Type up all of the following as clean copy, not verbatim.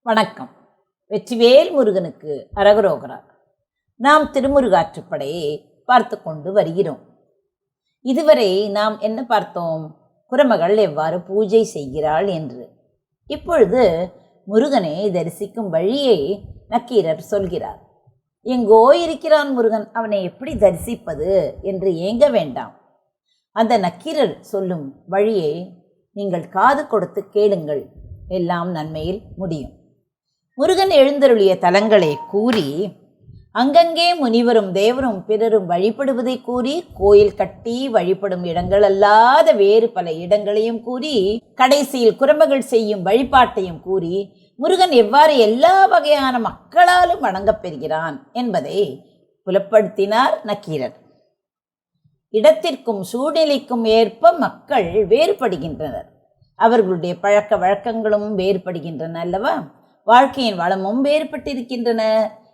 வணக்கம். வெற்றிவேல் முருகனுக்கு அரகரோகரா. நாம் திருமுருகாற்றுப்படையை பார்த்து கொண்டு வருகிறோம். இதுவரை நாம் என்ன பார்த்தோம்? குரமகள் எவ்வாறு பூஜை செய்கிறாள் என்று. இப்பொழுது முருகனை தரிசிக்கும் வழியை நக்கீரர் சொல்கிறார். எங்கோ இருக்கிறான் முருகன், அவனை எப்படி தரிசிப்பது என்று ஏங்க வேண்டாம். அந்த நக்கீரர் சொல்லும் வழியை நீங்கள் காது கொடுத்து கேளுங்கள், எல்லாம் நன்மையில் முடியும். முருகன் எழுந்தருளிய தலங்களை கூறி, அங்கங்கே முனிவரும் தேவரும் பிறரும் வழிபடுவதை கூறி, கோயில் கட்டி வழிபடும் இடங்கள் அல்லாத வேறு பல இடங்களையும் கூறி, கடைசியில் குரம்பகள் செய்யும் வழிபாட்டையும் கூறி, முருகன் எவ்வாறு எல்லா வகையான மக்களாலும் வணங்கப் பெறுகிறான் என்பதை புலப்படுத்தினார் நக்கீரர். இடத்திற்கும் சூழ்நிலைக்கும் ஏற்ப மக்கள் வேறுபடுகின்றனர். அவர்களுடைய பழக்க வழக்கங்களும் வேறுபடுகின்றன அல்லவா? வாழ்க்கையின் வளமும் வேறுபட்டிருக்கின்றன.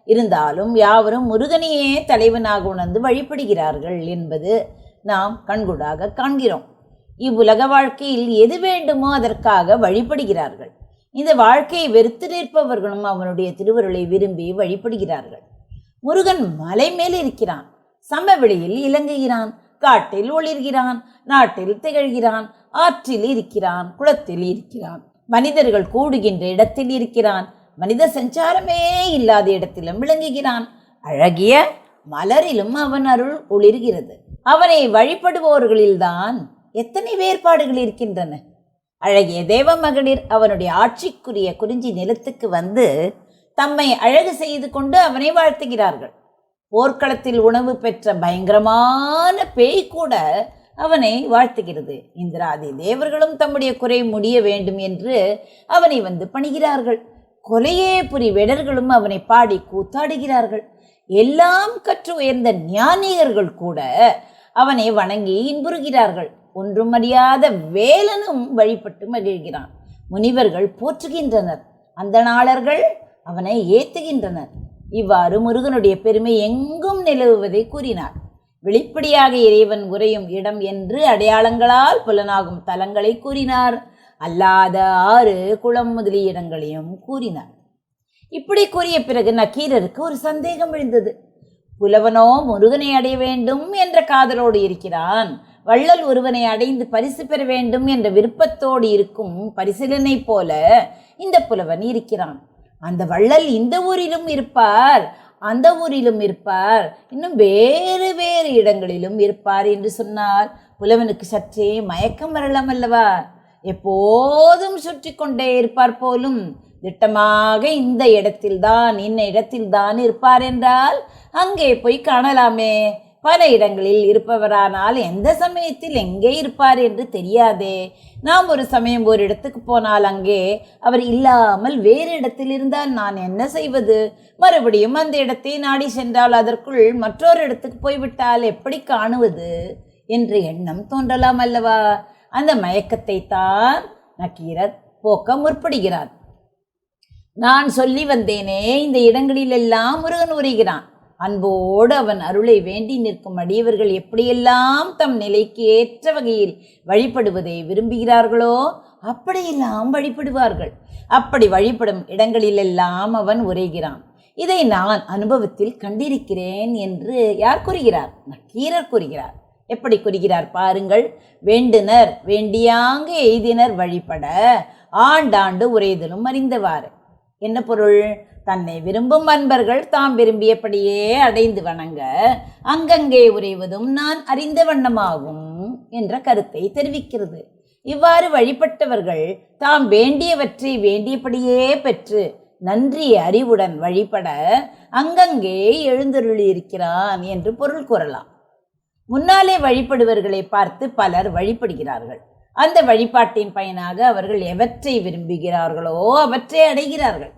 இருந்தாலும் யாவரும் முருகனையே தலைவனாக உணர்ந்து வழிபடுகிறார்கள் என்பது நாம் கண்கூடாக காண்கிறோம். இவ்வுலக வாழ்க்கையில் எது வேண்டுமோ அதற்காக வழிபடுகிறார்கள். இந்த வாழ்க்கையை வெறுத்து நிற்பவர்களும் அவனுடைய திருவருளை விரும்பி வழிபடுகிறார்கள். முருகன் மலை மேல் இருக்கிறான், சமவெளியில் இலங்குகிறான், காட்டில் ஒளிர்கிறான், நாட்டில் திகழ்கிறான், ஆற்றில் இருக்கிறான், குளத்தில் இருக்கிறான், மனிதர்கள் கூடுகின்ற இடத்தில் இருக்கிறான், மனித சஞ்சாரமே இல்லாத இடத்திலும் விளங்குகிறான். அழகிய மலரிலும் அவன் அருள் ஒளிர்கிறது. அவனை வழிபடுபவர்களில்தான் எத்தனை வேறுபாடுகள் இருக்கின்றன. அழகிய தேவ மகளிர் அவனுடைய ஆட்சிக்குரிய குறிஞ்சி நிலத்துக்கு வந்து தம்மை அழகு செய்து கொண்டு அவனை வாழ்த்துகிறார்கள். போர்க்களத்தில் உணவு பெற்ற பயங்கரமான பேய் கூட அவனை வாழ்த்துகிறது. இந்திராதி தேவர்களும் தம்முடைய குறை முடிய வேண்டும் என்று அவனை வந்து பணிகிறார்கள். கொலையே புரி வேடர்களும் அவனை பாடி கூத்தாடுகிறார்கள். எல்லாம் கற்று உயர்ந்த ஞானிகர்கள் கூட அவனை வணங்கி இன்புறுகிறார்கள். ஒன்றும் அறியாத வேலனும் வழிபட்டு மகிழ்கிறான். முனிவர்கள் போற்றுகின்றனர், அந்தணாளர்கள் அவனை ஏத்துகின்றனர். இவ்வாறு முருகனுடைய பெருமை எங்கும் நிலவுவதை கூறினார். வெளிப்படையாக இறைவன் உறையும் இடம் என்று அடையாளங்களால் புலனாகும் தலங்களை கூறினார். அல்லாத ஆறு குளம் முதலிய இடங்களையும் கூறினார். இப்படி கூறிய பிறகு நக்கீரருக்கு ஒரு சந்தேகம் எழுந்தது. புலவனோ முருகனை அடைய வேண்டும் என்ற காதலோடு இருக்கிறான். வள்ளல் ஒருவனை அடைந்து பரிசு பெற வேண்டும் என்ற விருப்பத்தோடு இருக்கும் பரிசிலனை போல இந்த புலவன் இருக்கிறான். அந்த வள்ளல் இந்த ஊரிலும் இருப்பார், அந்த ஊரிலும் இருப்பார், இன்னும் வேறு வேறு இடங்களிலும் இருப்பார் என்று சொன்னால் புலவனுக்கு சற்றே மயக்கம் வரலாம் அல்லவா? எப்போதும் சுற்றி கொண்டே இருப்பார் போலும். திட்டமாக இந்த இடத்தில்தான் இன்ன இடத்தில்தான் இருப்பார் என்றால் அங்கே போய் காணலாமே. பல இடங்களில் இருப்பவரானால் எந்த சமயத்தில் எங்கே இருப்பார் என்று தெரியாதே. நாம் ஒரு சமயம் ஒரு இடத்துக்கு போனால் அங்கே அவர் இல்லாமல் வேறு இடத்தில் இருந்தால் நான் என்ன செய்வது? மறுபடியும் அந்த இடத்தை நாடி சென்றால் அதற்குள் மற்றொரு இடத்துக்கு போய்விட்டால் எப்படி காணுவது என்ற எண்ணம் தோன்றலாம் அல்லவா? அந்த மயக்கத்தை தான் நக்கீரர் போக்க முற்படுகிறார். நான் சொல்லி வந்தேனே, இந்த இடங்களிலெல்லாம் முருகன் உரைகிறான். அன்போடு அவன் அருளை வேண்டி நிற்கும் அடியவர்கள் எப்படியெல்லாம் தம் நிலைக்கு ஏற்ற வகையில் வழிபடுவதை விரும்புகிறார்களோ அப்படியெல்லாம் வழிபடுவார்கள். அப்படி வழிபடும் இடங்களிலெல்லாம் அவன் உரைகிறான். இதை நான் அனுபவத்தில் கண்டிருக்கிறேன் என்று யார் கூறுகிறார்? நக்கீரர் கூறுகிறார். எப்படி கூறுகிறார் பாருங்கள். வேண்டுனர் வேண்டியாங்க எய்தினர் வழிபட ஆண்டாண்டு உரைதலும் அறிந்தவாறு. என்ன பொருள்? தன்னை விரும்பும் அன்பர்கள் தாம் விரும்பியபடியே அடைந்து வணங்க அங்கங்கே உரைவதும் நான் அறிந்த வண்ணமாகும் என்ற கருத்தை தெரிவிக்கிறது. இவ்வாறு வழிபட்டவர்கள் தாம் வேண்டியவற்றை வேண்டியபடியே பெற்று நன்றி அறிவுடன் வழிபட அங்கங்கே எழுந்தருளியிருக்கிறான் என்று பொருள் கூறலாம். முன்னாலே வழிபடுவர்களை பார்த்து பலர் வழிபடுகிறார்கள். அந்த வழிபாட்டின் பயனாக அவர்கள் எவற்றை விரும்புகிறார்களோ அவற்றை அடைகிறார்கள்.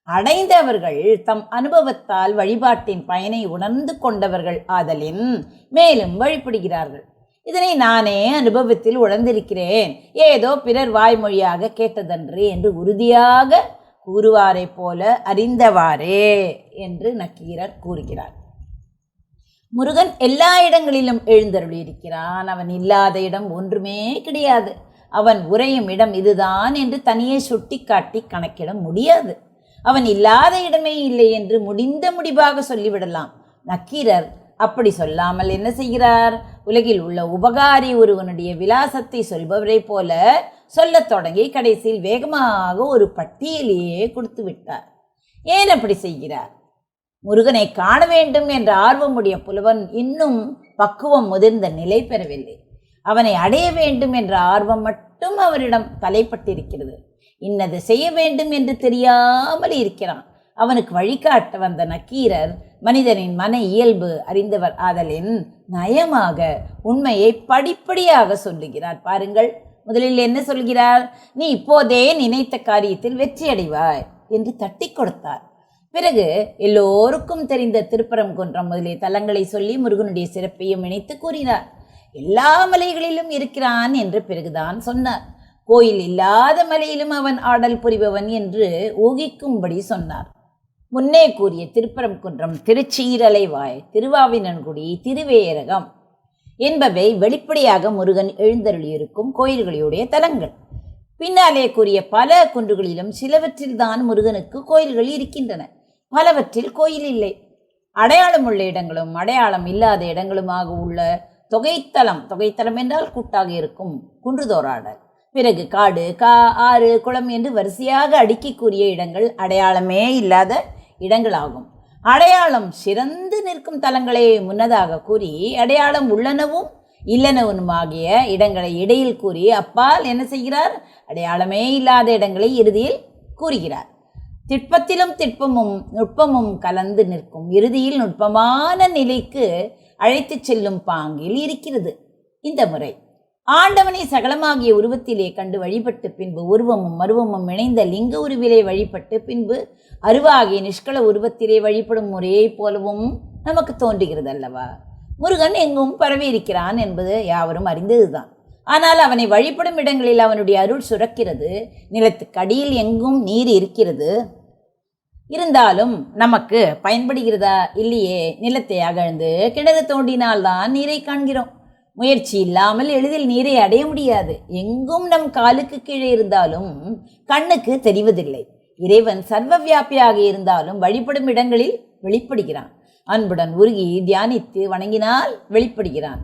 அடைந்தவர்கள் தம் அனுபவத்தால் வழிபாட்டின் பயனை உணர்ந்து கொண்டவர்கள் ஆதலின் மேலும் வழிபடுகிறார்கள். இதனை நானே அனுபவத்தில் உணர்ந்திருக்கிறேன், ஏதோ பிறர் வாய்மொழியாக கேட்டதன்று என்று உறுதியாக கூறுவாரை போல அறிந்தவாறே என்று நக்கீரர் கூறுகிறார். முருகன் எல்லா இடங்களிலும் எழுந்தருளியிருக்கிறான். அவன் இல்லாத இடம் ஒன்றுமே கிடையாது. அவன் உறையும் இடம் இதுதான் என்று தனியே சுட்டி காட்டி கணக்கிட முடியாது. அவன் இல்லாத இடமே இல்லை என்று முடிந்த முடிவாக சொல்லிவிடலாம். நக்கீரர் அப்படி சொல்லாமல் என்ன செய்கிறார்? உலகில் உள்ள உபகாரி ஒருவனுடைய விலாசத்தை சொல்பவரை போல சொல்லத் தொடங்கி கடைசியில் வேகமாக ஒரு பட்டியலையே கொடுத்து விட்டார். ஏன் அப்படி செய்கிறார்? முருகனை காண வேண்டும் என்ற ஆர்வமுடைய புலவன் இன்னும் பக்குவம் முதிர்ந்த நிலை பெறவில்லை. அவனை அடைய வேண்டும் என்ற ஆர்வம் மட்டும் அவரிடம் தலைப்பட்டிருக்கிறது. இன்னது செய்ய வேண்டும் என்று தெரியாமல் இருக்கிறான். அவனுக்கு வழிகாட்ட வந்த நக்கீரர் மனிதனின் மன இயல்பு அறிந்தவர் ஆதலின் நயமாக உண்மையை படிப்படியாக சொல்லுகிறார். பாருங்கள், முதலில் என்ன சொல்கிறார்? நீ இப்போதே நினைத்த காரியத்தில் வெற்றி அடைவாய் என்று தட்டி கொடுத்தார். பிறகு எல்லோருக்கும் தெரிந்த திருப்பரங்குன்றம் முதலிய தலங்களை சொல்லி முருகனுடைய சிறப்பையும் இணைத்து கூறினார். எல்லா மலைகளிலும் இருக்கிறான் என்று பிறகுதான் சொன்னார். கோயில் இல்லாத மலையிலும் அவன் ஆடல் புரிபவன் என்று ஊகிக்கும்படி சொன்னார். முன்னே கூறிய திருப்பரங்குன்றம், திருச்சீரலைவாய், திருவாவினன்குடி, திருவேரகம் என்பவை வெளிப்படையாக முருகன் எழுந்தருளியிருக்கும் கோயில்களுடைய தலங்கள். பின்னாலே கூறிய பல குன்றுகளிலும் சிலவற்றில்தான் முருகனுக்கு கோயில்கள் இருக்கின்றன, பலவற்றில் கோயில் இல்லை. அடையாளம் உள்ள இடங்களும் அடையாளம் இல்லாத இடங்களுமாக உள்ள தொகைத்தலம் என்றால் கூட்டாக இருக்கும் குன்றுதோறாடல், பிறகு காடு, ஆறு, குளம் என்று வரிசையாக அடுக்கி கூறிய இடங்கள் அடையாளமே இல்லாத இடங்களாகும். அடையாளம் சிறந்து நிற்கும் தலங்களை முன்னதாக கூறி அடையாளம் உள்ளனவும் இல்லனவுமாகிய இடங்களை இடையில் கூறி அப்பால் என்ன செய்கிறார்? அடையாளமே இல்லாத இடங்களை இறுதியில் கூறுகிறார். திட்பத்திலும் திட்பமும் நுட்பமும் கலந்து நிற்கும் இறுதியில் நுட்பமான நிலைக்கு அழைத்து செல்லும் பாங்கில் இருக்கிறது இந்த முறை. ஆண்டவனை சகலமாகிய உருவத்திலே கண்டு வழிபட்டு பின்பு உருவமும் மருவமும் இணைந்த லிங்க உருவிலே வழிபட்டு பின்பு அருவாகிய நிஷ்கள உருவத்திலே வழிபடும் முறையை போலவும் நமக்கு தோன்றுகிறது அல்லவா? முருகன் எங்கும் பரவி இருக்கிறான் என்பது யாவரும் அறிந்ததுதான். ஆனால் அவனை வழிபடும் இடங்களில் அவனுடைய அருள் சுரக்கிறது. நிலத்துக்கு அடியில் எங்கும் நீர் இருக்கிறது. இருந்தாலும் நமக்கு பயன்படுகிறதா? இல்லையே. நிலத்தை அகழ்ந்து கிணறு தோண்டினால்தான் நீரை காண்கிறோம். முயற்சி இல்லாமல் எளிதில் நீரை அடைய முடியாது. எங்கும் நம் காலுக்கு கீழே இருந்தாலும் கண்ணுக்கு தெரிவதில்லை. இறைவன் சர்வ வியாபியாக இருந்தாலும் வழிபடும் இடங்களில் வெளிப்படுகிறான். அன்புடன் உருகி தியானித்து வணங்கினால் வெளிப்படுகிறான்.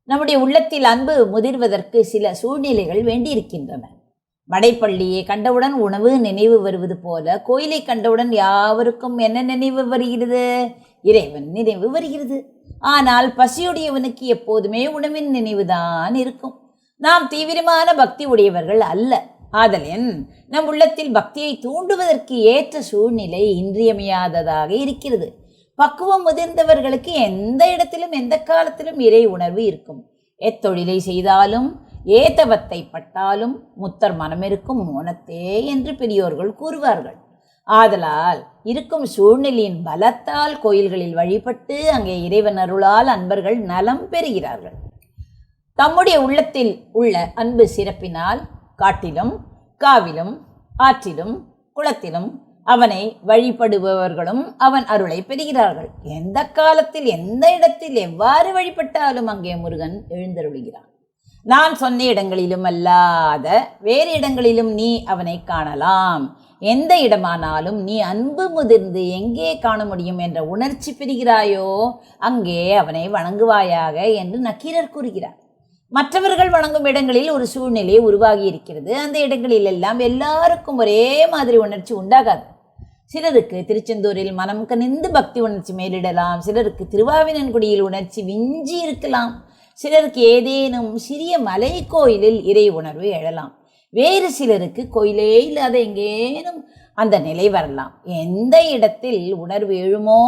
நம்முடைய உள்ளத்தில் அன்பு முதிர்வதற்கு சில சூழ்நிலைகள் வேண்டியிருக்கின்றன. மடைப்பள்ளியை கண்டவுடன் உணவு நினைவு வருவது போல கோயிலை கண்டவுடன் யாவருக்கும் என்ன நினைவு வருகிறது? இறைவன் நினைவு வருகிறது. ஆனால் பசியுடையவனுக்கு எப்போதுமே உணவின் நினைவுதான் இருக்கும். நாம் தீவிரமான பக்தி உடையவர்கள் அல்ல. ஆதலின் நம் உள்ளத்தில் பக்தியை தூண்டுவதற்கு ஏற்ற சூழ்நிலை இன்றியமையாததாக இருக்கிறது. பக்குவம் முதிர்ந்தவர்களுக்கு எந்த இடத்திலும் எந்த காலத்திலும் இறை உணர்வு இருக்கும். எத்தொழிலை செய்தாலும் ஏத்தவத்தை பட்டாலும் முத்தர் மனமிருக்கும் மோனத்தே என்று பெரியோர்கள் கூறுவார்கள். ஆதலால் இருக்கும் சூழ்நிலையின் பலத்தால் கோயில்களில் வழிபட்டு அங்கே இறைவன் அருளால் அன்பர்கள் நலம் பெறுகிறார்கள். தம்முடைய உள்ளத்தில் உள்ள அன்பு சிறப்பினால் காட்டிலும் காவிலும் ஆற்றிலும் குளத்திலும் அவனை வழிபடுபவர்களும் அவன் அருளை பெறுகிறார்கள். எந்த காலத்தில் எந்த இடத்தில் எவ்வாறு வழிபட்டாலும் அங்கே முருகன் எழுந்தருளுகிறான். நான் சொன்ன இடங்களிலும் அல்லாத வேறு இடங்களிலும் நீ அவனை காணலாம். எந்த இடமானாலும் நீ அன்பு முதிர்ந்து எங்கே காண முடியும் என்ற உணர்ச்சி பெறுகிறாயோ அங்கே அவனை வணங்குவாயாக என்று நக்கீரர் கூறுகிறார். மற்றவர்கள் வணங்கும் இடங்களில் ஒரு சூழ்நிலை உருவாகி இருக்கிறது. அந்த இடங்களில் எல்லாம் எல்லாருக்கும் ஒரே மாதிரி உணர்ச்சி உண்டாகாது. சிலருக்கு திருச்செந்தூரில் மனம் கனிந்து பக்தி உணர்ச்சி மேலிடலாம். சிலருக்கு திருவாவினன்குடியில் உணர்ச்சி விஞ்சி இருக்கலாம். சிலருக்கு ஏதேனும் சிறிய மலை கோயிலில் இறை உணர்வு எழலாம். வேறு சிலருக்கு கோயிலே இல்லாத எங்கேனும் அந்த நிலை வரலாம். எந்த இடத்தில் உணர்வு எழுமோ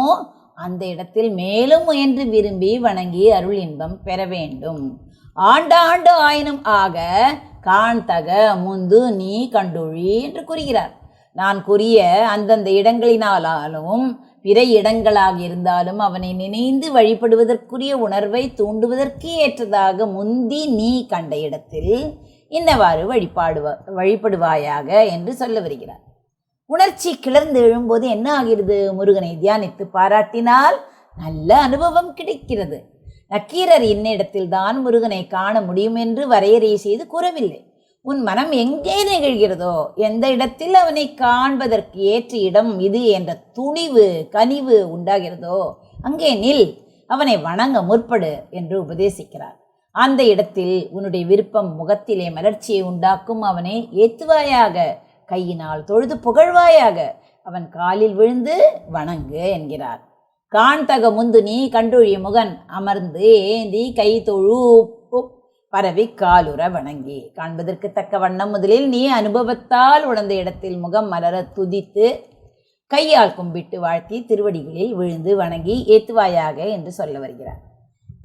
அந்த இடத்தில் மேலும் முயன்று விரும்பி வணங்கி அருள் இன்பம் பெற வேண்டும். ஆண்டாண்டு ஆயினும் ஆக காண்தக முந்து நீ கண்டுழி என்று கூறுகிறார். நான் கூறிய அந்தந்த இடங்களினாலும் பிற இடங்களாக இருந்தாலும் அவனை நினைந்து வழிபடுவதற்குரிய உணர்வை தூண்டுவதற்கு ஏற்றதாக முந்தி நீ கண்ட இடத்தில் இன்னவாறு வழிபடுவாயாக என்று சொல்ல வருகிறார். உணர்ச்சி கிளர்ந்து எழும்போது என்ன ஆகிறது? முருகனை தியானித்து பாராட்டினால் நல்ல அனுபவம் கிடைக்கிறது. நக்கீரர் இன்னிடத்தில் தான் முருகனை காண முடியும் என்று வரையறை செய்து கூறவில்லை. உன் மனம் எங்கே நிகழ்கிறதோ, எந்த இடத்தில் அவனை காண்பதற்கு ஏற்ற இடம் இது என்ற துணிவு கனிவு உண்டாகிறதோ அங்கே நில், அவனை வணங்க முற்படு என்று உபதேசிக்கிறார். அந்த இடத்தில் உன்னுடைய விருப்பம் முகத்திலே மலர்ச்சியை உண்டாக்கும். அவனை ஏத்துவாயாக, கையினால் தொழுது புகழ்வாயாக, அவன் காலில் விழுந்து வணங்கு என்கிறார். காண்தக முந்து நீ கண்டொழிய முகன் அமர்ந்து ஏந்தி கை தொழு பரவி காலுற வணங்கி. காண்பதற்கு தக்க வண்ணம் முதலில் நீ அனுபவத்தால் உணர்ந்த இடத்தில் முகம் மலர துதித்து கையால் கும்பிட்டு வாழ்த்தி திருவடிகளில் விழுந்து வணங்கி ஏத்துவாயாக என்று சொல்ல வருகிறார்.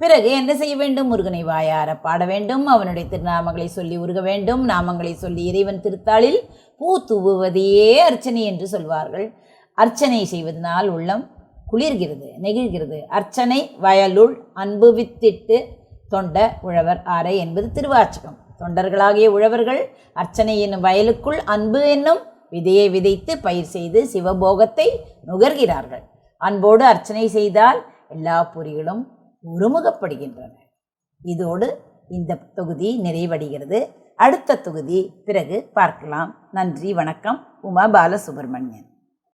பிறகு என்ன செய்ய வேண்டும்? முருகனை வாயார பாட வேண்டும், அவனுடைய திருநாமங்களை சொல்லி உருக வேண்டும். நாமங்களை சொல்லி இறைவன் திருத்தாளில் பூ தூவுவதையே அர்ச்சனை என்று சொல்வார்கள். அர்ச்சனை செய்வதனால் உள்ளம் குளிர்கிறது, நெகிழ்கிறது. அர்ச்சனை வயலுள் அன்பு வித்திட்டு தொண்ட உழவர் ஆரை என்பது திருவாச்சகம். தொண்டர்களாகிய உழவர்கள் அர்ச்சனை என்னும் வயலுக்குள் அன்பு என்னும் விதையை விதைத்து பயிர் செய்து சிவபோகத்தை நுகர்கிறார்கள். அன்போடு அர்ச்சனை செய்தால் எல்லா பொறிகளும் ஒருமுகப்படுகின்றன. இதோடு இந்த தொகுதி நிறைவடைகிறது. அடுத்த தொகுதி பிறகு பார்க்கலாம். நன்றி, வணக்கம். உமா பாலசுப்ரமணியன்.